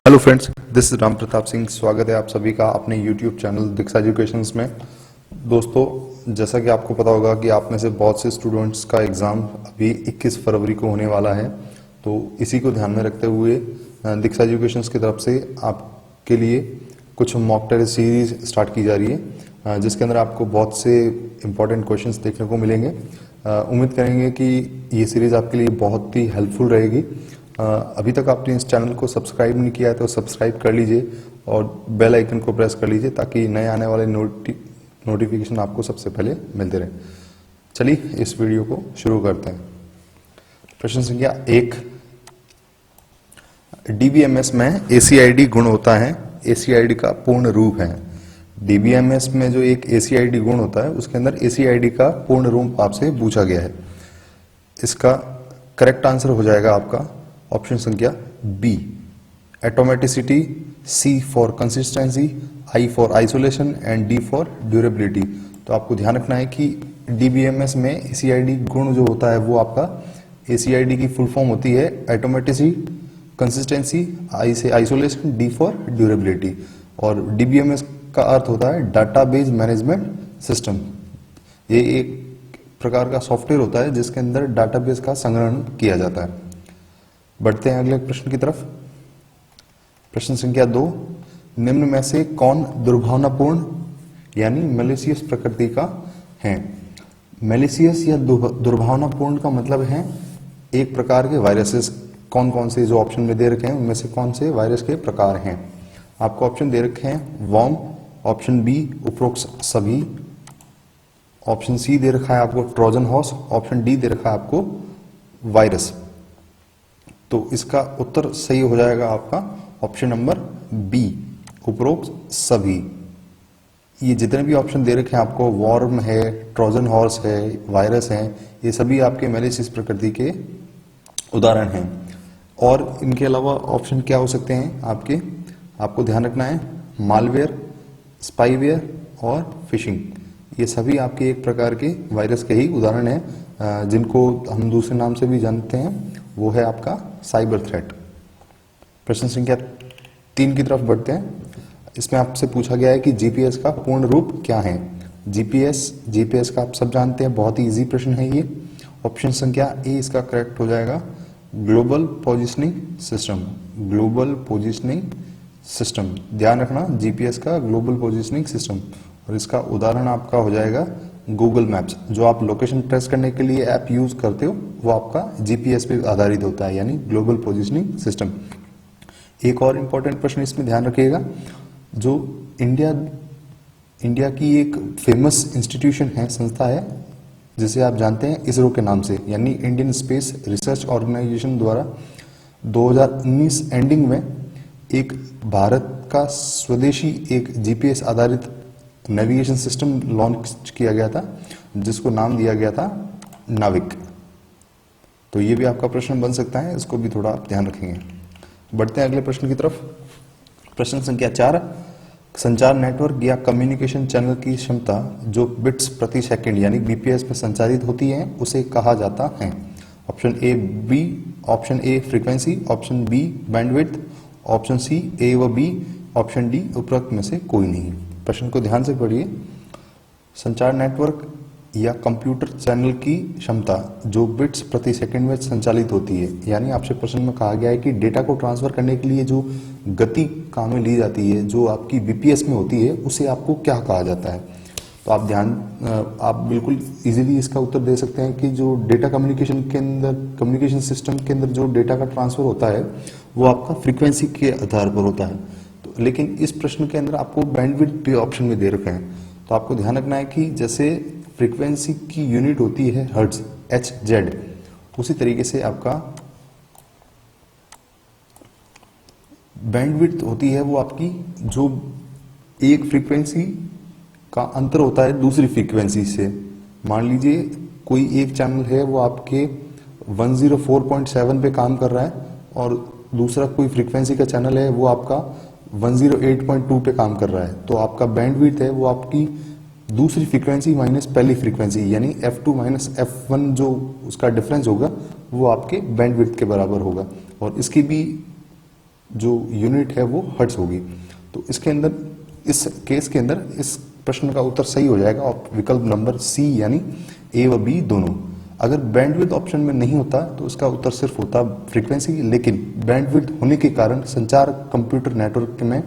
Hello friends, this is Ram Pratap Singh. स्वागत है आप सभी का अपने यूट्यूब चैनल दीक्षा एजुकेशंस में। दोस्तों, जैसा कि आपको पता होगा कि आप में से बहुत से स्टूडेंट्स का एग्ज़ाम अभी 21 फरवरी को होने वाला है। तो इसी को ध्यान में रखते हुए दीक्षा एजुकेशंस की तरफ से आपके लिए कुछ मॉक टेस्ट सीरीज स्टार्ट की जा रही है, जिसके अंदर आपको बहुत से इम्पोर्टेंट क्वेश्चंस देखने को मिलेंगे। उम्मीद करेंगे कि ये सीरीज आपके लिए बहुत ही हेल्पफुल रहेगी। अभी तक आपने इस चैनल को सब्सक्राइब नहीं किया है तो सब्सक्राइब कर लीजिए और बेल आइकन को प्रेस कर लीजिए ताकि नए आने वाले नोटिफिकेशन आपको सबसे पहले मिलते रहे। चलिए इस वीडियो को शुरू करते हैं। प्रश्न संख्या 1, डीबीएमएस में एसीआईडी गुण होता है, एसीआईडी का पूर्ण रूप है। डीबीएमएस में जो एक एसीआईडी गुण होता है उसके अंदर एसीआईडी का पूर्ण रूप आपसे पूछा गया है। इसका करेक्ट आंसर हो जाएगा आपका ऑप्शन संख्या B, atomicity, C for consistency, I for isolation and D for durability. तो आपको ध्यान रखना है कि डीबीएमएस में एसीआईडी गुण जो होता है वो आपका एसीआईडी की फुल फॉर्म होती है एटोमेटिसिटी, कंसिस्टेंसी, आई से आइसोलेशन, डी फॉर ड्यूरेबिलिटी। और डीबीएमएस का अर्थ होता है डाटाबेस मैनेजमेंट सिस्टम। ये एक प्रकार का सॉफ्टवेयर होता है जिसके अंदर डाटाबेस का संग्रहण किया जाता है। बढ़ते हैं अगले प्रश्न की तरफ। प्रश्न संख्या 2, निम्न में से कौन दुर्भावनापूर्ण यानी मैलिशियस प्रकृति का है? मैलिशियस या दुर्भावनापूर्ण का मतलब है एक प्रकार के वायरसेस। कौन कौन से जो ऑप्शन में दे रखे हैं उनमें से कौन से वायरस के प्रकार हैं? आपको ऑप्शन दे रखे हैं वॉर्म, ऑप्शन बी उपरोक्त सभी, ऑप्शन सी दे रखा है आपको ट्रोजन हॉर्स, ऑप्शन डी दे रखा है आपको वायरस। तो इसका उत्तर सही हो जाएगा आपका ऑप्शन नंबर बी, उपरोक्त सभी। ये जितने भी ऑप्शन दे रखे हैं आपको, वॉर्म है, ट्रोजन हॉर्स है, वायरस है, ये सभी आपके मैलिशियस प्रकृति के उदाहरण हैं। और इनके अलावा ऑप्शन क्या हो सकते हैं आपके? आपको ध्यान रखना है मालवेयर, स्पाईवेयर और फिशिंग। ये सभी आपके एक प्रकार के वायरस के ही उदाहरण हैं, जिनको हम दूसरे नाम से भी जानते हैं, वो है आपका साइबर थ्रेट। प्रश्न संख्या 3 की तरफ बढ़ते हैं। इसमें आपसे पूछा गया है कि जीपीएस का पूर्ण रूप क्या है? जीपीएस का आप सब जानते हैं, बहुत ही इजी प्रश्न है ये। ऑप्शन संख्या ए इसका करेक्ट हो जाएगा, global positioning system. Global positioning system, ध्यान रखना जीपीएस का ग्लोबल पोजिशनिंग सिस्टम। और इसका उदाहरण आपका हो जाएगा गूगल मैप्स। जो आप लोकेशन ट्रेस करने के लिए ऐप यूज करते हो वो आपका जीपीएस पे आधारित होता है, यानी ग्लोबल पोजिशनिंग सिस्टम। एक और इंपॉर्टेंट प्रश्न इसमें ध्यान रखिएगा, जो इंडिया की एक फेमस इंस्टीट्यूशन है, संस्था है, जिसे आप जानते हैं इसरो के नाम से, यानी इंडियन स्पेस रिसर्च ऑर्गेनाइजेशन द्वारा 2019 एंडिंग में एक भारत का स्वदेशी एक जीपीएस आधारित नेविगेशन सिस्टम लॉन्च किया गया था, जिसको नाम दिया गया था नाविक। तो ये भी आपका प्रश्न बन सकता है, इसको भी थोड़ा आप ध्यान रखेंगे। बढ़ते हैं अगले प्रश्न की तरफ। प्रश्न संख्या 4, संचार नेटवर्क या कम्युनिकेशन चैनल की क्षमता जो बिट्स प्रति सेकंड यानी बीपीएस में संचारित होती है उसे कहा जाता है? Option A B, option A frequency, option B bandwidth, option C A व बी, ऑप्शन डी उपरोक्त में से कोई नहीं। प्रश्न को ध्यान से पढ़िए। संचार नेटवर्क या कंप्यूटर चैनल की क्षमता जो बिट्स प्रति सेकंड में संचालित होती है, यानी आपसे प्रश्न में कहा गया है कि डेटा को ट्रांसफर करने के लिए जो गति काम में ली जाती है, जो आपकी बीपीएस में होती है, उसे आपको क्या कहा जाता है? तो आप बिल्कुल इजीली इसका उत्तर दे सकते हैं कि जो डेटा कम्युनिकेशन के अंदर, कम्युनिकेशन सिस्टम के अंदर जो डेटा का ट्रांसफर होता है वो आपका फ्रीक्वेंसी के आधार पर होता है। तो लेकिन इस प्रश्न के अंदर आपको बैंडविड्थ भी ऑप्शन में दे रखे हैं। तो आपको ध्यान रखना है कि जैसे फ्रीक्वेंसी की यूनिट होती है हर्ट्ज, HZ, उसी तरीके से आपका बैंडविड्थ होती है वो आपकी जो एक फ्रीक्वेंसी का अंतर होता है दूसरी फ्रीक्वेंसी से। मान लीजिए कोई एक चैनल है वो आपके 104.7 पे काम कर रहा है और दूसरा कोई फ्रीक्वेंसी का चैनल है वो आपका 108.2 पे काम कर रहा है। तो आपका बैंडविड्थ है वो आपकी दूसरी फ्रीक्वेंसी माइनस पहली फ्रीक्वेंसी, यानी F2 माइनस F1 जो उसका डिफरेंस होगा वो आपके बैंडविड्थ के बराबर होगा। और इसकी भी जो यूनिट है वो हर्ट्ज होगी। तो इसके अंदर, इस केस के अंदर इस प्रश्न का उत्तर सही हो जाएगा विकल्प नंबर सी, यानी ए व बी दोनों। अगर बैंडविड्थ ऑप्शन में नहीं होता तो इसका उत्तर सिर्फ होता फ्रीक्वेंसी, लेकिन बैंडविड्थ होने के कारण संचार कंप्यूटर नेटवर्क में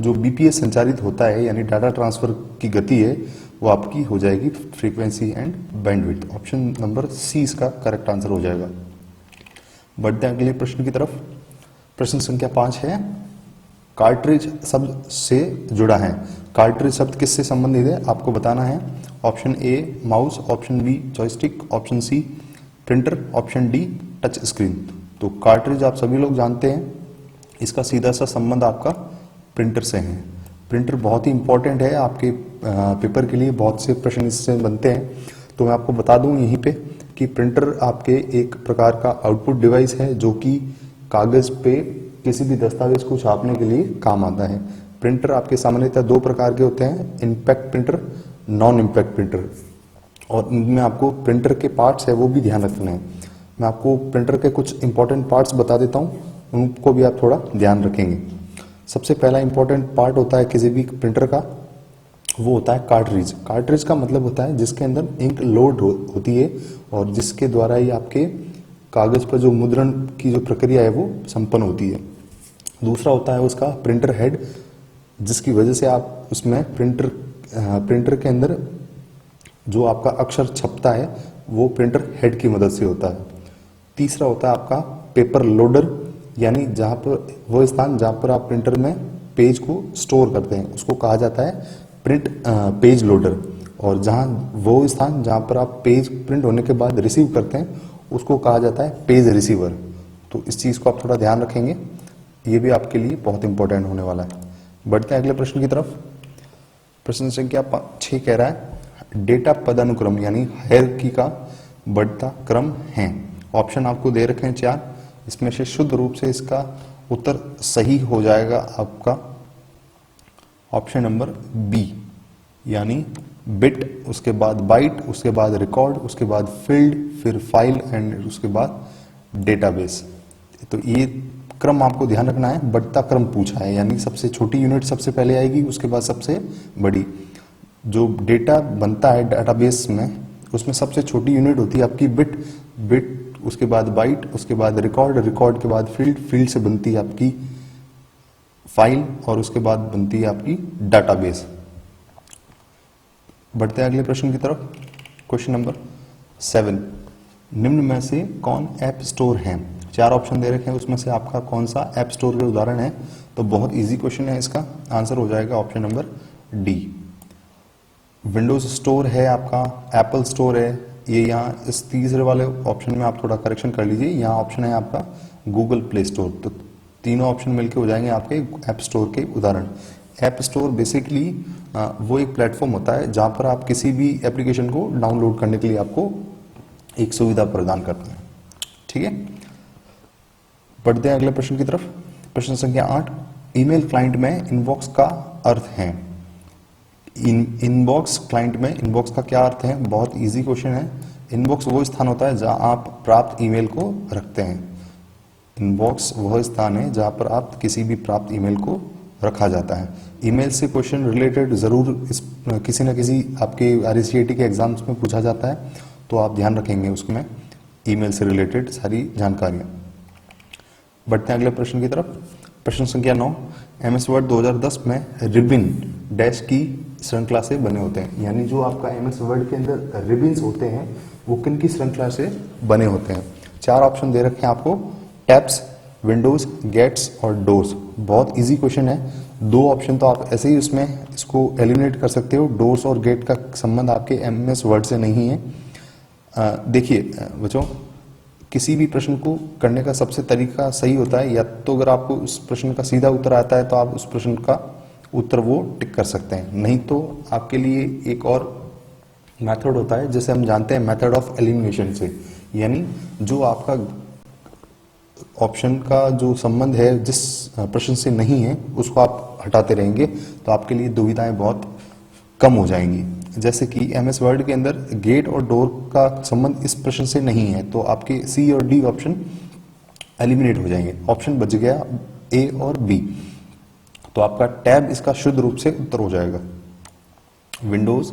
जो बीपीएस संचारित होता है, यानी डाटा ट्रांसफर की गति है, वो आपकी हो जाएगी frequency and bandwidth. Option number C इसका करेक्ट आंसर हो जाएगा। बढ़ते हैं अगले प्रश्न की तरफ। प्रश्न संख्या 5 है, कार्ट्रिज शब्द से जुड़ा है। कार्ट्रिज शब्द किससे संबंधित है आपको बताना है। Option A mouse, option B joystick, option C printer, option D touch screen. तो कार्ट्रिज आप सभी लोग जानते हैं, इसका सीधा सा संबंध आपका प्रिंटर से है। प्रिंटर बहुत ही इंपॉर्टेंट है आपके पेपर के लिए, बहुत से प्रश्न इससे बनते हैं। तो मैं आपको बता दूं यहीं पे कि प्रिंटर आपके एक प्रकार का आउटपुट डिवाइस है जो कि कागज पे किसी भी दस्तावेज को छापने के लिए काम आता है। प्रिंटर आपके सामान्यतः दो प्रकार के होते हैं, impact printer, non impact printer, और इनमें आपको प्रिंटर के पार्ट्स है वो भी ध्यान रखना है। मैं आपको प्रिंटर के कुछ इंपॉर्टेंट पार्ट्स बता देता हूँ, उनको भी आप थोड़ा ध्यान रखेंगे। सबसे पहला इंपॉर्टेंट पार्ट होता है किसी भी प्रिंटर का, वो होता है कार्ट्रिज। कार्ट्रिज का मतलब होता है जिसके अंदर इंक लोड होती है और जिसके द्वारा ही आपके कागज पर जो मुद्रण की जो प्रक्रिया है वो संपन्न होती है। दूसरा होता है उसका प्रिंटर हेड, जिसकी वजह से आप उसमें प्रिंटर के अंदर जो आपका अक्षर छपता है वो प्रिंटर हेड की मदद से होता है। तीसरा होता है आपका पेपर लोडर, यानी जहां पर वो स्थान जहां पर आप प्रिंटर में पेज को स्टोर करते हैं उसको कहा जाता है पेज लोडर, और जहां वो स्थान जहां पर आप पेज प्रिंट होने के बाद रिसीव करते हैं उसको कहा जाता है पेज रिसीवर। तो इस चीज को आप थोड़ा ध्यान रखेंगे, ये भी आपके लिए बहुत इंपॉर्टेंट होने वाला है। बढ़ते हैं अगले प्रश्न की तरफ। प्रश्न संख्या 6 कह रहा है, डेटा पदानुक्रम यानी हायरार्की का बढ़ता क्रम है। ऑप्शन आपको दे रखे हैं 4, इसमें से शुद्ध रूप से इसका उत्तर सही हो जाएगा आपका ऑप्शन नंबर बी, यानी बिट, उसके बाद बाइट, उसके बाद रिकॉर्ड, उसके बाद फील्ड, फिर फाइल एंड उसके बाद डेटाबेस। तो ये क्रम आपको ध्यान रखना है, बढ़ता क्रम पूछा है, यानी सबसे छोटी यूनिट सबसे पहले आएगी, उसके बाद सबसे बड़ी। जो डेटा बनता है डेटाबेस में उसमें सबसे छोटी यूनिट होती है आपकी बिट, उसके बाद बाइट, उसके बाद रिकॉर्ड के बाद फील्ड से बनती है आपकी फाइल, और उसके बाद बनती है आपकी डाटाबेस। बढ़ते हैं अगले प्रश्न की तरफ। क्वेश्चन नंबर 7, निम्न में से कौन ऐप स्टोर है। 4 ऑप्शन दे रखे हैं, उसमें से आपका कौन सा ऐप स्टोर का उदाहरण है। तो बहुत इजी क्वेश्चन है, इसका आंसर हो जाएगा option number D. Windows store है आपका, एप्पल स्टोर है, ये यहाँ इस तीसरे वाले ऑप्शन में आप थोड़ा करेक्शन कर लीजिए, यहाँ ऑप्शन है आपका गूगल प्ले स्टोर। तो तीनों ऑप्शन मिलके हो जाएंगे आपके ऐप स्टोर के उदाहरण। ऐप स्टोर बेसिकली वो एक प्लेटफॉर्म होता है जहां पर आप किसी भी एप्लीकेशन को डाउनलोड करने के लिए आपको एक सुविधा प्रदान करते हैं। ठीक है, बढ़ते हैं अगले प्रश्न की तरफ। प्रश्न संख्या 8, ईमेल क्लाइंट में इनबॉक्स का अर्थ है। इनबॉक्स क्लाइंट में इनबॉक्स का क्या अर्थ है, बहुत इजी क्वेश्चन है। इनबॉक्स वो स्थान होता है जहां आप प्राप्त ईमेल को रखते हैं। इनबॉक्स वह स्थान है जहां पर आप किसी भी प्राप्त ईमेल को रखा जाता है। ईमेल से क्वेश्चन रिलेटेड जरूर किसी न किसी आपके RCET के एग्जाम्स में पूछा जाता है, तो आप ध्यान रखेंगे उसमें ईमेल से रिलेटेड सारी जानकारियां। बढ़ते हैं अगले प्रश्न की तरफ। प्रश्न संख्या 9, MS वर्ड 2010 में रिबिन डैश की श्रृंखला से बने होते हैं। यानी जो आपका MS वर्ड के अंदर रिबिन्स होते हैं वो किन की श्रृंखला से बने होते हैं। 4 ऑप्शन दे रखे हैं आपको, टैब्स, विंडोज, गेट्स और डोर्स। बहुत इजी क्वेश्चन है, 2 ऑप्शन तो आप ऐसे ही उसमें इसको एलिमिनेट कर सकते हो। डोर्स और गेट का संबंध आपके MS वर्ड से नहीं है। देखिए बच्चों, किसी भी प्रश्न को करने का सबसे तरीका सही होता है, या तो अगर आपको उस प्रश्न का सीधा उत्तर आता है तो आप उस प्रश्न का उत्तर वो टिक कर सकते हैं, नहीं तो आपके लिए एक और मेथड होता है जिसे हम जानते हैं मेथड ऑफ एलिमिनेशन से। यानी जो आपका ऑप्शन का जो संबंध है जिस प्रश्न से नहीं है उसको आप हटाते रहेंगे तो आपके लिए दुविधाएं बहुत कम हो जाएंगी। जैसे कि MS वर्ड के अंदर गेट और डोर का संबंध इस प्रश्न से नहीं है, तो आपके C और D ऑप्शन एलिमिनेट हो जाएंगे। ऑप्शन बच गया ए और बी। तो आपका टैब इसका शुद्ध रूप से उत्तर हो जाएगा। विंडोज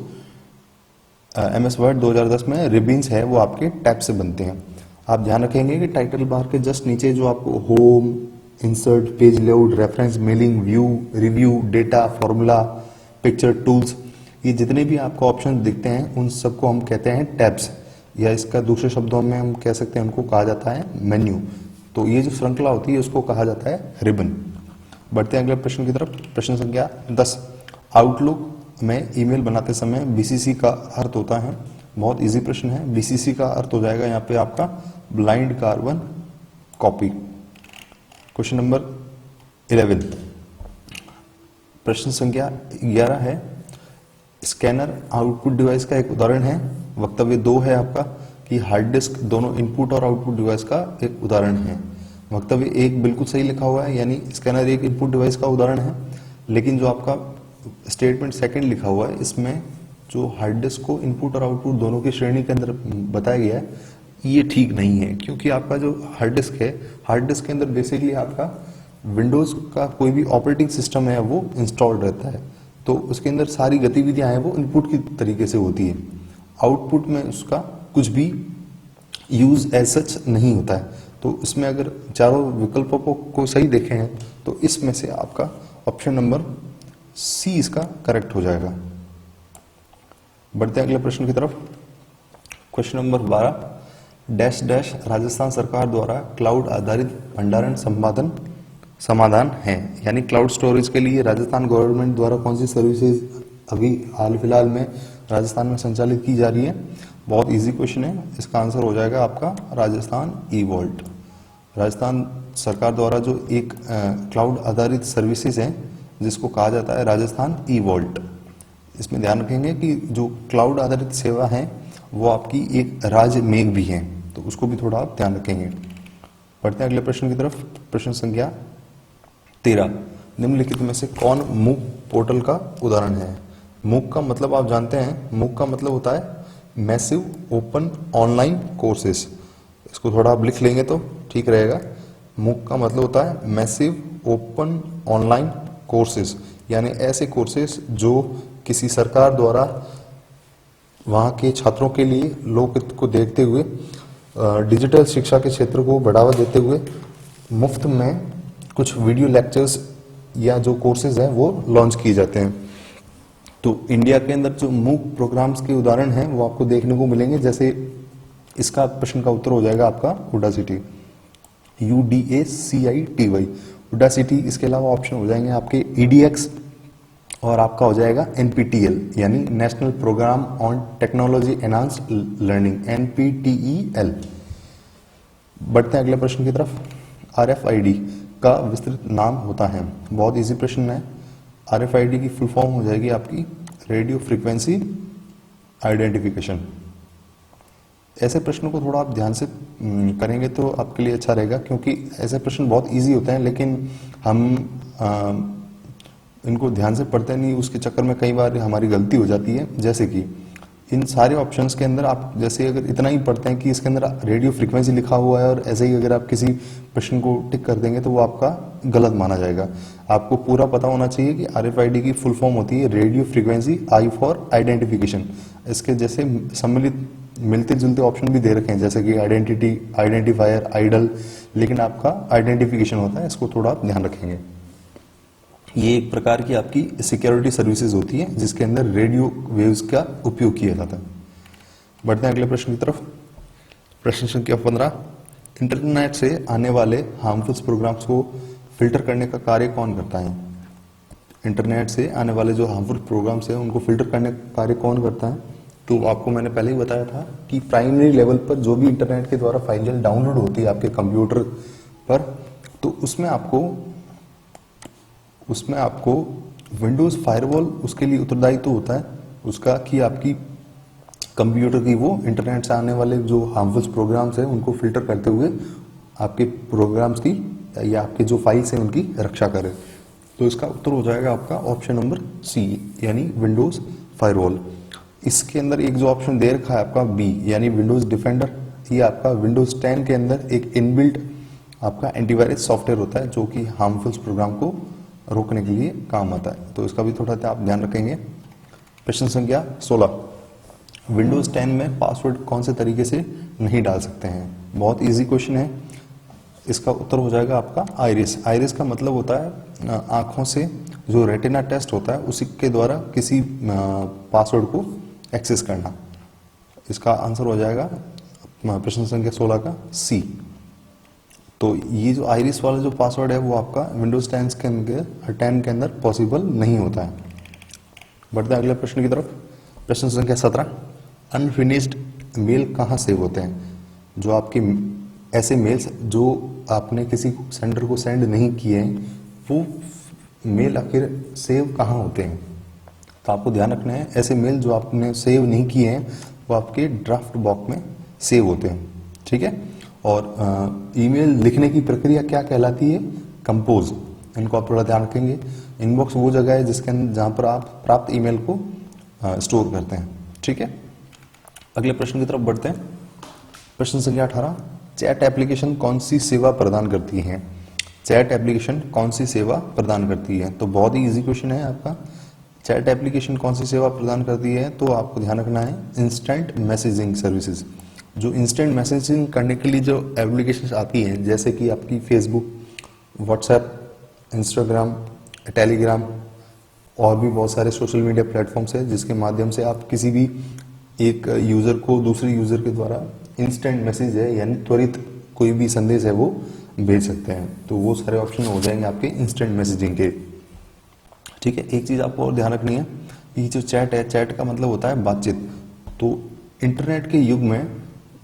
MS वर्ड 2010 में रिबिन्स है वो आपके टैब से बनते हैं। आप ध्यान रखेंगे कि टाइटल बार के जस्ट नीचे जो आपको home, insert, page layout, reference, mailing, view, review, data, formula, picture, tools, ये जितने भी आपको ऑप्शन दिखते हैं उन सबको हम कहते हैं टैब्स, या इसका दूसरे शब्दों में हम कह सकते हैं उनको कहा जाता है मेन्यू। तो ये जो श्रृंखला होती है उसको कहा जाता है रिबन। बढ़ते हैं अगले प्रश्न की तरफ। प्रश्न संख्या 10। आउटलुक में ईमेल बनाते समय BCC का अर्थ होता है। बहुत इजी प्रश्न है। BCC का अर्थ हो जाएगा यहाँ पे आपका blind carbon copy. Question number 11। प्रश्न संख्या 11 है, स्कैनर आउटपुट डिवाइस का एक उदाहरण है। वक्तव्य 2 है आपका कि हार्ड डिस्क दोनों इनपुट और आउटपुट डिवाइस का एक उदाहरण है। वक्तव्य 1 बिल्कुल सही लिखा हुआ है, यानी स्कैनर एक इनपुट डिवाइस का उदाहरण है। लेकिन जो आपका स्टेटमेंट 2 लिखा हुआ है इसमें जो हार्ड डिस्क को इनपुट और आउटपुट दोनों की श्रेणी के अंदर बताया गया है ये ठीक नहीं है, क्योंकि आपका जो हार्ड डिस्क है, हार्ड डिस्क के अंदर बेसिकली आपका विंडोज का कोई भी ऑपरेटिंग सिस्टम है वो इंस्टॉल्ड रहता है। तो उसके अंदर सारी गतिविधियां हैं वो इनपुट की तरीके से होती है। आउटपुट में उसका कुछ भी यूज एज सच नहीं होता है। तो इसमें अगर चारों विकल्पों को सही देखें हैं तो इसमें से आपका ऑप्शन नंबर सी इसका करेक्ट हो जाएगा। बढ़ते हैं अगले प्रश्न की तरफ। Question number 12। Dash dash Rajasthan सरकार द्वारा क्लाउड आधारित भंडारण समाधान है, यानी क्लाउड स्टोरेज के लिए राजस्थान गवर्नमेंट द्वारा कौन सी सर्विसेज अभी हाल फिलहाल में राजस्थान में संचालित की जा रही है। बहुत इजी क्वेश्चन है। इसका आंसर हो जाएगा आपका राजस्थान ई-वॉल्ट। राजस्थान सरकार द्वारा जो एक क्लाउड आधारित सर्विसेज है जिसको कहा जाता है राजस्थान ई-वॉल्ट। इसमें ध्यान रखेंगे कि जो क्लाउड आधारित सेवा है वो आपकी एक राज्य मेघ भी है, तो उसको भी थोड़ा आप ध्यान रखेंगे। बढ़ते हैं अगले प्रश्न की तरफ। प्रश्न संख्या 13। निम्नलिखित में से कौन मूक पोर्टल का उदाहरण है। मूक का मतलब आप जानते हैं, मूक का मतलब होता है मैसिव ओपन ऑनलाइन कोर्सेस। इसको थोड़ा आप लिख लेंगे तो ठीक रहेगा। मूक का मतलब होता है मैसिव ओपन ऑनलाइन कोर्सेस, यानी ऐसे कोर्सेस जो किसी सरकार द्वारा वहाँ के छात्रों के लिए लोकहित को देखते हुए डिजिटल शिक्षा के क्षेत्र को बढ़ावा देते हुए मुफ्त में कुछ वीडियो लेक्चर्स या जो कोर्सेज हैं वो लॉन्च किए जाते हैं। तो इंडिया के अंदर जो मूक प्रोग्राम्स के उदाहरण हैं वो आपको देखने को मिलेंगे। जैसे इसका प्रश्न का उत्तर हो जाएगा आपका उडासिटी, UDACITY, उडासिटी। इसके अलावा ऑप्शन हो जाएंगे आपके EDX और आपका हो जाएगा NPTEL, यानी national programme on technology enhanced learning, NPTEL। बढ़ते हैं अगले प्रश्न की तरफ। RFID का विस्तृत नाम होता है। बहुत इजी प्रश्न है। RFID की फुल फॉर्म हो जाएगी आपकी रेडियो फ्रीक्वेंसी आइडेंटिफिकेशन। ऐसे प्रश्नों को थोड़ा आप ध्यान से करेंगे तो आपके लिए अच्छा रहेगा, क्योंकि ऐसे प्रश्न बहुत इजी होते हैं लेकिन हम इनको ध्यान से पढ़ते नहीं, उसके चक्कर में कई बार हमारी गलती हो जाती है। जैसे कि इन सारे ऑप्शंस के अंदर आप जैसे अगर इतना ही पढ़ते हैं कि इसके अंदर रेडियो फ्रीक्वेंसी लिखा हुआ है और ऐसे ही अगर आप किसी प्रश्न को टिक कर देंगे तो वो आपका गलत माना जाएगा। आपको पूरा पता होना चाहिए कि RFID की फुल फॉर्म होती है radio frequency I for identification. इसके जैसे सम्मिलित मिलते जुलते ऑप्शन भी दे रखे हैं, जैसे कि आइडेंटिटी, आइडेंटिफायर, आइडल, लेकिन आपका आइडेंटिफिकेशन होता है। इसको थोड़ा आप ध्यान रखेंगे। ये एक प्रकार की आपकी सिक्योरिटी सर्विसेज होती है जिसके अंदर रेडियो वेव्स का उपयोग किया जाता है। बढ़ते हैं अगले प्रश्न की तरफ। प्रश्न संख्या 15। इंटरनेट से आने वाले हार्मफुल प्रोग्राम्स को फिल्टर करने का कार्य कौन करता है। इंटरनेट से आने वाले जो हार्मफुल प्रोग्राम्स हैं उनको फिल्टर करने का कार्य कौन करता है। तो आपको मैंने पहले ही बताया था कि प्राइमरी लेवल पर जो भी इंटरनेट के द्वारा फाइल डाउनलोड होती है आपके कंप्यूटर पर, तो उसमें आपको विंडोज फायरवॉल उसके लिए उत्तरदायी तो होता है उसका कि आपकी कंप्यूटर की वो इंटरनेट से आने वाले जो हार्मफुल प्रोग्राम्स हैं उनको फिल्टर करते हुए आपके प्रोग्राम्स की या आपके जो फाइल्स हैं उनकी रक्षा करे। तो इसका उत्तर हो जाएगा आपका ऑप्शन नंबर सी, यानी विंडोज फायरवॉल। इसके अंदर एक जो ऑप्शन दे रखा है आपका बी, यानी विंडोज डिफेंडर, ये आपका विंडोज 10 के अंदर एक इनबिल्ट आपका एंटीवायरस सॉफ्टवेयर होता है जो कि हार्मफुल प्रोग्राम को रोकने के लिए काम आता है, तो इसका भी थोड़ा आप ध्यान रखेंगे। प्रश्न संख्या 16, विंडोज 10 में पासवर्ड कौन से तरीके से नहीं डाल सकते हैं? बहुत इजी क्वेश्चन है, इसका उत्तर हो जाएगा आपका आइरिस। आइरिस का मतलब होता है आंखों से जो रेटिना टेस्ट होता है उसी के द्वारा किसी पासवर्ड को एक्सेस करना। इसका आंसर हो जाएगा प्रश्न संख्या 16 का सी। तो ये जो आइरिस वाला जो पासवर्ड है वो आपका विंडोज 10 के अंदर पॉसिबल नहीं होता है। बढ़ते हैं अगले प्रश्न की तरफ। प्रश्न संख्या 17, अनफिनिश्ड मेल कहाँ सेव होते हैं? जो आपके ऐसे मेल्स जो आपने किसी सेंडर को सेंड नहीं किए हैं वो मेल आखिर सेव कहाँ होते हैं? तो आपको ध्यान रखना है, ऐसे मेल जो आपने सेव नहीं किए हैं वो आपके ड्राफ्ट बॉक्स में सेव होते हैं, ठीक है। और ईमेल लिखने की प्रक्रिया क्या कहलाती है? कंपोज। इनको आप थोड़ा ध्यान रखेंगे। इनबॉक्स वो जगह है जिसके अंदर जहां पर आप प्राप्त ईमेल को स्टोर करते हैं, ठीक है। अगले प्रश्न की तरफ बढ़ते हैं। प्रश्न संख्या 18, चैट एप्लीकेशन कौन सी सेवा प्रदान करती है? चैट एप्लीकेशन कौन सी सेवा प्रदान करती है? तो बहुत ही इजी क्वेश्चन है आपका। चैट एप्लीकेशन कौन सी सेवा प्रदान करती है? तो आपको ध्यान रखना है इंस्टेंट मैसेजिंग सर्विसेज। जो इंस्टेंट मैसेजिंग करने के लिए जो एप्लीकेशन आती हैं, जैसे कि आपकी फेसबुक, व्हाट्सएप, इंस्टाग्राम, टेलीग्राम और भी बहुत सारे सोशल मीडिया प्लेटफॉर्म्स है जिसके माध्यम से आप किसी भी एक यूजर को दूसरे यूजर के द्वारा इंस्टेंट मैसेज है यानी त्वरित कोई भी संदेश है वो भेज सकते हैं। तो वो सारे ऑप्शन हो जाएंगे आपके इंस्टेंट मैसेजिंग के, ठीक है। एक चीज आपको और ध्यान रखनी है, ये जो चैट है, चैट का मतलब होता है बातचीत। तो इंटरनेट के युग में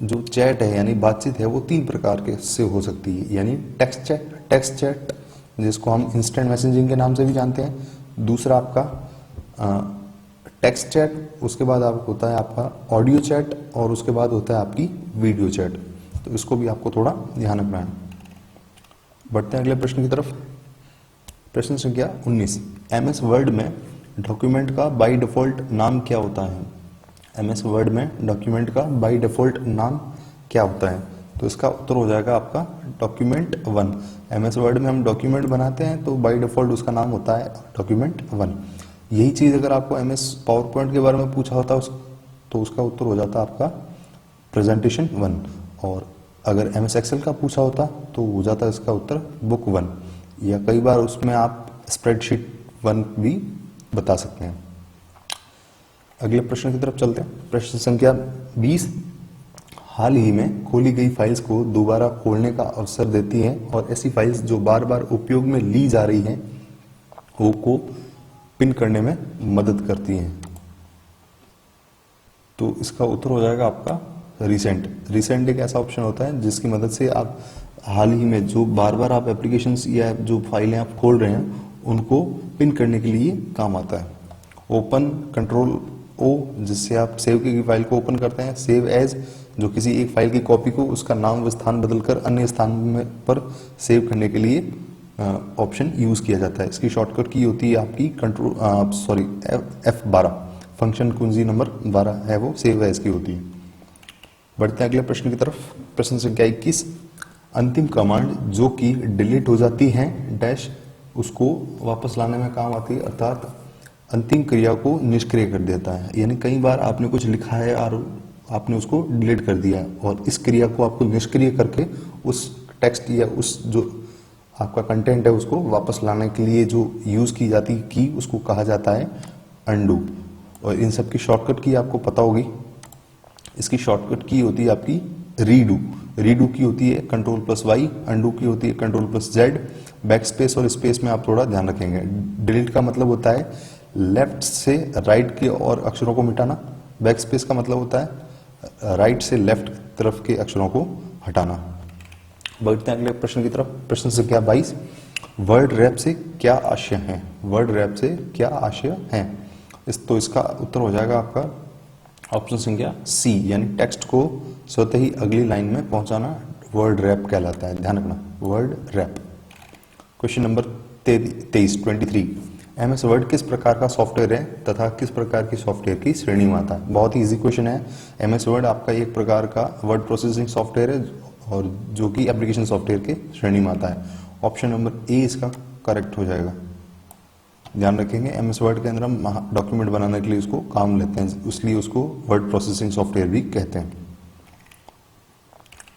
जो चैट है यानी बातचीत है वो 3 प्रकार के से हो सकती है, यानी टेक्स्ट चैट जिसको हम इंस्टेंट मैसेजिंग के नाम से भी जानते हैं, दूसरा आपका टेक्स्ट चैट, उसके बाद आप होता है आपका ऑडियो चैट और उसके बाद होता है आपकी वीडियो चैट। तो इसको भी आपको थोड़ा ध्यान रखना है। बढ़ते हैं अगले प्रश्न की तरफ। प्रश्न संख्या 19, एमएस वर्ड में डॉक्यूमेंट का बाय डिफॉल्ट नाम क्या होता है? एमएस वर्ड में डॉक्यूमेंट का बाय डिफॉल्ट नाम क्या होता है? तो इसका उत्तर हो जाएगा आपका डॉक्यूमेंट 1। एमएस वर्ड में हम डॉक्यूमेंट बनाते हैं तो बाय डिफॉल्ट उसका नाम होता है डॉक्यूमेंट 1। यही चीज अगर आपको एमएस पावर पॉइंट के बारे में पूछा होता तो उसका उत्तर हो जाता आपका प्रेजेंटेशन 1। और अगर एमएस एक्सेल का पूछा होता तो हो जाता इसका उत्तर बुक 1, या कई बार उसमें आप स्प्रेडशीट 1 भी बता सकते हैं। अगले प्रश्न की तरफ चलते हैं। प्रश्न संख्या 20, हाल ही में खोली गई फाइल्स को दोबारा खोलने का अवसर देती है और ऐसी फाइल्स जो बार बार उपयोग में ली जा रही हैं वो को पिन करने में मदद करती हैं। तो इसका उत्तर हो जाएगा आपका रिसेंट एक ऐसा ऑप्शन होता है जिसकी मदद से आप हाल ही में जो बार बार आप एप्लीकेशंस या जो फाइलें आप खोल रहे हैं उनको पिन करने के लिए काम आता है। ओपन कंट्रोल ओ, जिससे आप सेव की गई फाइल को ओपन करते हैं। सेव एज, जो किसी एक फाइल की कॉपी को उसका नाम व स्थान बदलकर अन्य स्थान में पर सेव करने के लिए ऑप्शन यूज किया जाता है। इसकी शॉर्टकट की होती है आपकी F12, फंक्शन कुंजी नंबर 12 है वो सेव एज की होती है। बढ़ते हैं अगले प्रश्न की तरफ। प्रश्न संख्या 21, अंतिम कमांड जो कि डिलीट हो जाती है डैश उसको वापस लाने में काम आती है, अर्थात अंतिम क्रिया को निष्क्रिय कर देता है। यानी कई बार आपने कुछ लिखा है और आपने उसको डिलीट कर दिया है और इस क्रिया को आपको निष्क्रिय करके उस टेक्स्ट या उस जो आपका कंटेंट है उसको वापस लाने के लिए जो यूज की जाती की उसको कहा जाता है अनडू। और इन सब की शॉर्टकट की आपको पता होगी। इसकी शॉर्टकट की होती है आपकी रीडू की होती है Ctrl+Y, अनडू की होती है Ctrl+Z। बैक स्पेस और स्पेस में आप थोड़ा ध्यान रखेंगे। डिलीट का मतलब होता है लेफ्ट से राइट के और अक्षरों को मिटाना। बैक स्पेस का मतलब होता है राइट से लेफ्ट तरफ के अक्षरों को हटाना। बढ़ते हैं अगले प्रश्न की तरफ। प्रश्न संख्या 22, वर्ड रैप से क्या आशय है? वर्ड रैप से क्या आशय है? तो इसका उत्तर हो जाएगा आपका ऑप्शन संख्या सी, यानी टेक्स्ट को स्वतः ही अगली लाइन में पहुंचाना वर्ड रैप कहलाता है। ध्यान रखना, word rap. Question number 23, MS word किस प्रकार का सॉफ्टवेयर है तथा किस प्रकार की सॉफ्टवेयर की श्रेणी में आता है? बहुत ही इजी क्वेश्चन है। एमएस वर्ड आपका एक प्रकार का वर्ड प्रोसेसिंग सॉफ्टवेयर है और जो कि एप्लीकेशन सॉफ्टवेयर के श्रेणी में आता है। ऑप्शन नंबर ए इसका करेक्ट हो जाएगा। ध्यान रखेंगे एमएस वर्ड के अंदर हम डॉक्यूमेंट बनाने के लिए उसको काम लेते हैं, इसलिए उसको वर्ड प्रोसेसिंग सॉफ्टवेयर भी कहते हैं।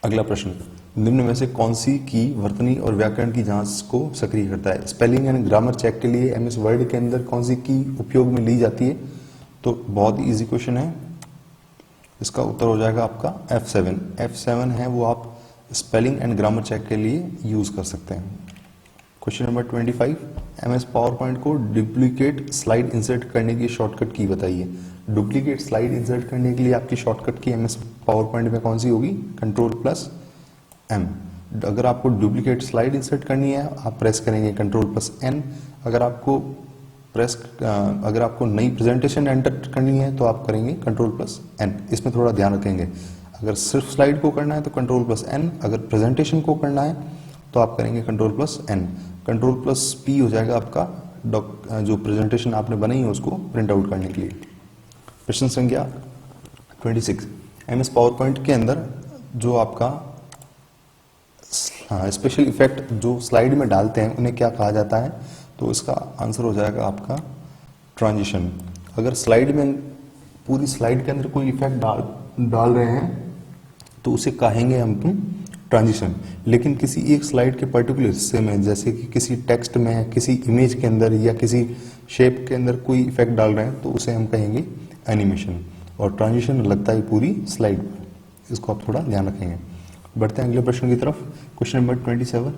अगला प्रश्न, निम्न में से कौन सी की वर्तनी और व्याकरण की जांच को सक्रिय करता है? स्पेलिंग एंड ग्रामर चेक के लिए एमएस वर्ड के अंदर कौन सी की उपयोग में ली जाती है? तो बहुत ही इजी क्वेश्चन है, इसका उत्तर हो जाएगा आपका F7। F7 है वो आप स्पेलिंग एंड ग्रामर चेक के लिए यूज कर सकते हैं। Question number 25, MS power point को डुप्लीकेट स्लाइड इंसर्ट करने की शॉर्टकट की बताइए। डुप्लीकेट स्लाइड इंसर्ट करने के लिए आपकी शॉर्टकट की एमएस पावर पॉइंट में कौन सी होगी? Ctrl+M। अगर आपको डुप्लीकेट स्लाइड इंसर्ट करनी है आप प्रेस करेंगे Ctrl+N। अगर आपको नई प्रेजेंटेशन एंटर करनी है तो आप करेंगे Ctrl+N। इसमें थोड़ा ध्यान रखेंगे, अगर सिर्फ स्लाइड को करना है तो Ctrl+N, अगर प्रेजेंटेशन को करना है तो आप करेंगे Ctrl+N। Ctrl+P हो जाएगा आपका जो प्रेजेंटेशन आपने बनाई है उसको प्रिंट आउट करने के लिए। प्रश्न संख्या 26, एमएस पावर पॉइंट के अंदर जो आपका स्पेशल इफेक्ट जो स्लाइड में डालते हैं उन्हें क्या कहा जाता है? तो इसका आंसर हो जाएगा आपका ट्रांजिशन। अगर स्लाइड में पूरी स्लाइड के अंदर कोई इफेक्ट डाल रहे हैं तो उसे कहेंगे हम ट्रांजिशन। लेकिन किसी एक स्लाइड के पर्टिकुलर हिस्से में, जैसे कि किसी टेक्स्ट में, किसी इमेज के अंदर या किसी शेप के अंदर कोई इफेक्ट डाल रहे हैं तो उसे हम कहेंगे एनिमेशन। और ट्रांजिशन लगता है पूरी स्लाइड पर, इसको आप थोड़ा ध्यान रखेंगे। बढ़ते हैं अगले प्रश्न की तरफ। क्वेश्चन नंबर 27,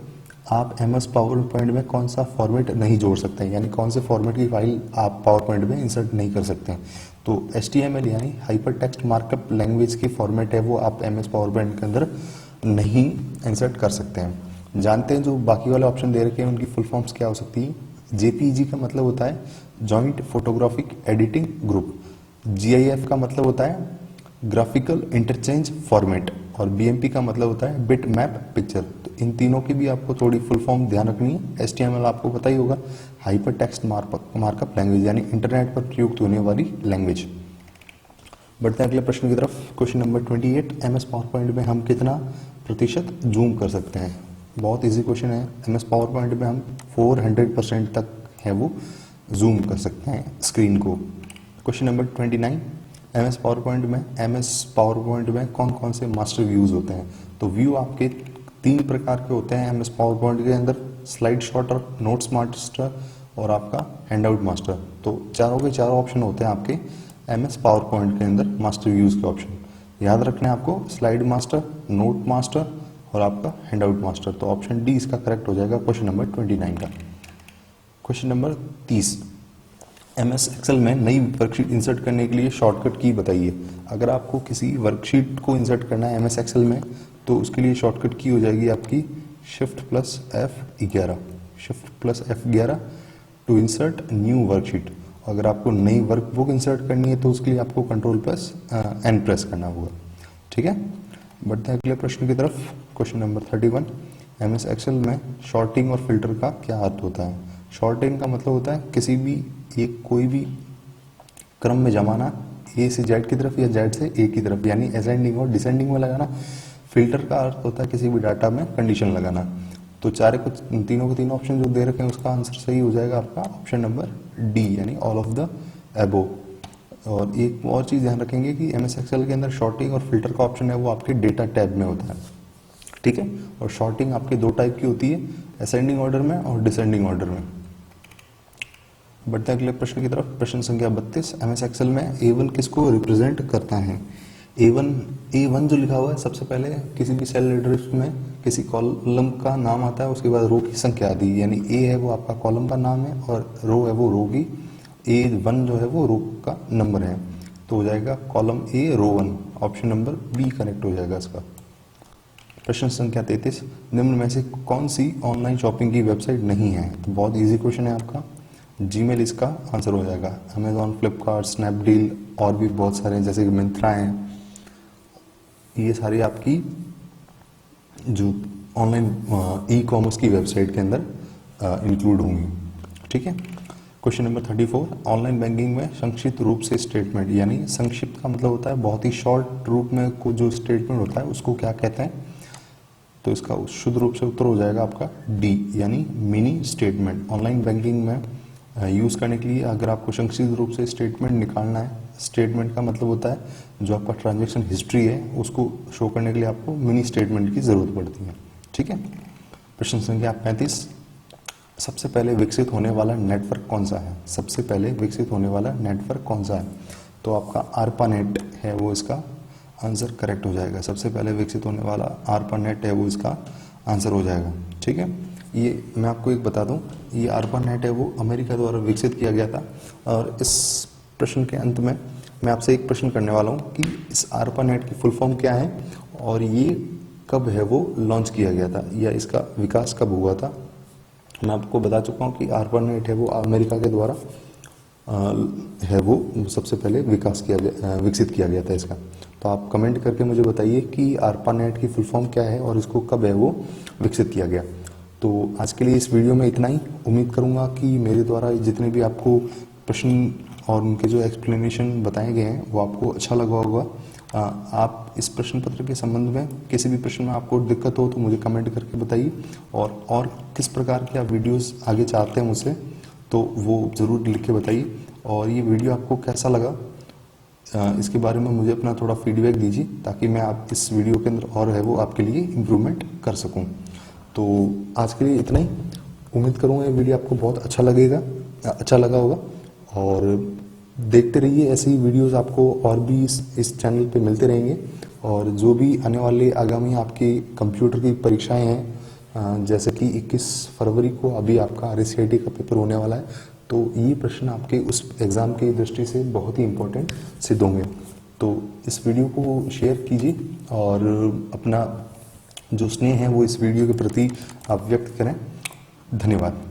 आप एमएस पावर पॉइंट में कौन सा फॉर्मेट नहीं जोड़ सकते हैं, यानी कौन से फॉर्मेट की फाइल आप पावर पॉइंट में इंसर्ट नहीं कर सकते हैं? तो HTML यानी हाइपर टेक्स्ट मार्कअप लैंग्वेज की फॉर्मेट है वो आप एमएस पावर पॉइंट के अंदर नहीं इंसर्ट कर सकते हैं। जानते हैं जो बाकी वाले ऑप्शन दे रखे हैं उनकी फुल फॉर्म्स क्या हो सकती है? JPEG का मतलब होता है joint photographic editing group, GIF का मतलब होता है ग्राफिकल इंटरचेंज फॉर्मेट, और BMP का मतलब होता है बिट मैप पिक्चर। तो इन तीनों की भी आपको थोड़ी फुल फॉर्म ध्यान रखनी है। HTML आपको पता ही होगा, हाइपर टेक्स्ट मार्कअप लैंग्वेज, यानी इंटरनेट पर प्रयुक्त होने वाली लैंग्वेज। बढ़ते हैं अगले प्रश्न की तरफ। Question number 28, MS power point में हम कितना प्रतिशत जूम कर सकते हैं? बहुत इजी क्वेश्चन है। एमएस पावर पॉइंट में हम 400% तक है वो जूम कर सकते हैं स्क्रीन को। Question number 29, MS power point में कौन कौन से मास्टर व्यूज होते हैं? तो व्यू आपके 3 प्रकार के होते हैं एमएस पावर पॉइंट के अंदर, स्लाइड शॉटर, नोट्स मास्टर और आपका हैंडआउट मास्टर। तो चारों के चारों ऑप्शन होते हैं आपके एमएस पावर पॉइंट के अंदर मास्टर व्यूज के ऑप्शन। याद रखना है आपको, स्लाइड मास्टर, नोट मास्टर और आपका हैंडआउट मास्टर। तो ऑप्शन डी इसका करेक्ट हो जाएगा क्वेश्चन नंबर 29 का। क्वेश्चन नंबर 30, एमएस एक्सेल में नई वर्कशीट इंसर्ट करने के लिए शॉर्टकट की बताइए। अगर आपको किसी वर्कशीट को इंसर्ट करना है एमएस एक्सेल में तो उसके लिए शॉर्टकट की हो जाएगी आपकी Shift+F11 to insert new worksheet. अगर आपको नई वर्कबुक इंसर्ट करनी है तो उसके लिए आपको Ctrl+N प्रेस करना होगा। ठीक है, बढ़ते हैं अगले प्रश्न की तरफ। क्वेश्चन नंबर 31, एमएस एक्सेल में शॉर्टिंग और फिल्टर का क्या अर्थ होता है? शॉर्टिंग का मतलब होता है किसी भी कोई भी क्रम में जमाना ए से जेड की तरफ या जेड से ए की तरफ, यानी असेंडिंग और डिसेंडिंग में लगाना। फिल्टर का अर्थ होता है किसी भी डाटा में कंडीशन लगाना। तो तीनों के तीनों ऑप्शन जो दे रखे हैं उसका आंसर सही हो जाएगा आपका ऑप्शन नंबर डी, यानी ऑल ऑफ द अबोव। और एक और चीज ध्यान रखेंगे कि एमएस एक्सेल के अंदर शॉर्टिंग और फिल्टर का ऑप्शन है वो आपके डेटा टैब में होता है। ठीक है, और शॉर्टिंग आपके 2 टाइप की होती है, असेंडिंग ऑर्डर में और डिसेंडिंग ऑर्डर में। बढ़ते हैं अगले प्रश्न की तरफ। प्रश्न संख्या 32, एमएस एक्सेल में A1 किसको रिप्रेजेंट करता है? A1 जो लिखा हुआ है, सबसे पहले किसी भी सेल एड्रेस में किसी कॉलम का नाम आता है, उसके बाद रो की संख्या आती है, यानी A है वो आपका कॉलम का नाम है और रो है वो रो की, A1 जो है वो रो का नंबर है। तो हो जाएगा column A row 1, option number B correct हो जाएगा इसका। प्रश्न संख्या 33, निम्न में से कौन सी ऑनलाइन शॉपिंग की वेबसाइट नहीं है? तो बहुत इजी क्वेश्चन है आपका, जीमेल इसका आंसर हो जाएगा। अमेजॉन, फ्लिपकार्ट, स्नैपडील और भी बहुत सारे हैं जैसे कि मिंत्रा हैं, ये सारी आपकी जो ऑनलाइन ई कॉमर्स की वेबसाइट के अंदर इंक्लूड होंगी। ठीक है, क्वेश्चन नंबर 34, ऑनलाइन बैंकिंग में संक्षिप्त रूप से स्टेटमेंट, यानी संक्षिप्त का मतलब होता है बहुत ही शॉर्ट रूप में जो स्टेटमेंट होता है उसको क्या कहते हैं? तो इसका शुद्ध रूप से उत्तर हो जाएगा आपका डी, यानी मिनी स्टेटमेंट। ऑनलाइन बैंकिंग में यूज़ करने के लिए अगर आपको संक्षिप्त रूप से स्टेटमेंट निकालना है, स्टेटमेंट का मतलब होता है जो आपका ट्रांजैक्शन हिस्ट्री है उसको शो करने के लिए आपको मिनी स्टेटमेंट की ज़रूरत पड़ती है। ठीक है। प्रश्न संख्या 35, सबसे पहले विकसित होने वाला नेटवर्क कौन सा है? सबसे पहले विकसित होने वाला नेटवर्क कौन सा है? तो आपका ARPANET है वो इसका आंसर करेक्ट हो जाएगा। सबसे पहले विकसित होने वाला ARPANET है वो इसका आंसर हो जाएगा। ठीक है। ये मैं आपको एक बता दूं, ये ARPANET है वो अमेरिका द्वारा विकसित किया गया था। और इस प्रश्न के अंत में मैं आपसे एक प्रश्न करने वाला हूँ कि इस ARPANET की फुल फॉर्म क्या है और ये कब है वो लॉन्च किया गया था या इसका विकास कब हुआ था। मैं आपको बता चुका हूँ कि ARPANET है वो अमेरिका के द्वारा है वो सबसे पहले विकसित किया गया था इसका। तो आप कमेंट करके मुझे बताइए कि ARPANET की फुल फॉर्म क्या है और इसको कब है वो विकसित किया गया। तो आज के लिए इस वीडियो में इतना ही। उम्मीद करूंगा कि मेरे द्वारा जितने भी आपको प्रश्न और उनके जो एक्सप्लेनेशन बताए गए हैं वो आपको अच्छा लगा होगा। आप इस प्रश्न पत्र के संबंध में किसी भी प्रश्न में आपको दिक्कत हो तो मुझे कमेंट करके बताइए, और किस प्रकार के आप वीडियोस आगे चाहते हैं मुझसे तो वो ज़रूर लिख के बताइए। और ये वीडियो आपको कैसा लगा इसके बारे में मुझे अपना थोड़ा फीडबैक दीजिए ताकि मैं आप इस वीडियो के अंदर और है वो आपके लिए इम्प्रूवमेंट कर सकूं। तो आज के लिए इतना ही। उम्मीद करूँगा ये वीडियो आपको बहुत अच्छा लगा होगा, और देखते रहिए ऐसी वीडियोस आपको और भी इस चैनल पे मिलते रहेंगे। और जो भी आने वाले आगामी आपके कंप्यूटर की परीक्षाएं हैं, जैसे कि 21 फरवरी को अभी आपका RSCIT का पेपर होने वाला है, तो ये प्रश्न आपके उस एग्ज़ाम की दृष्टि से बहुत ही इम्पोर्टेंट सिद्ध होंगे। तो इस वीडियो को शेयर कीजिए और अपना जो स्नेह है वो इस वीडियो के प्रति आप व्यक्त करें। धन्यवाद।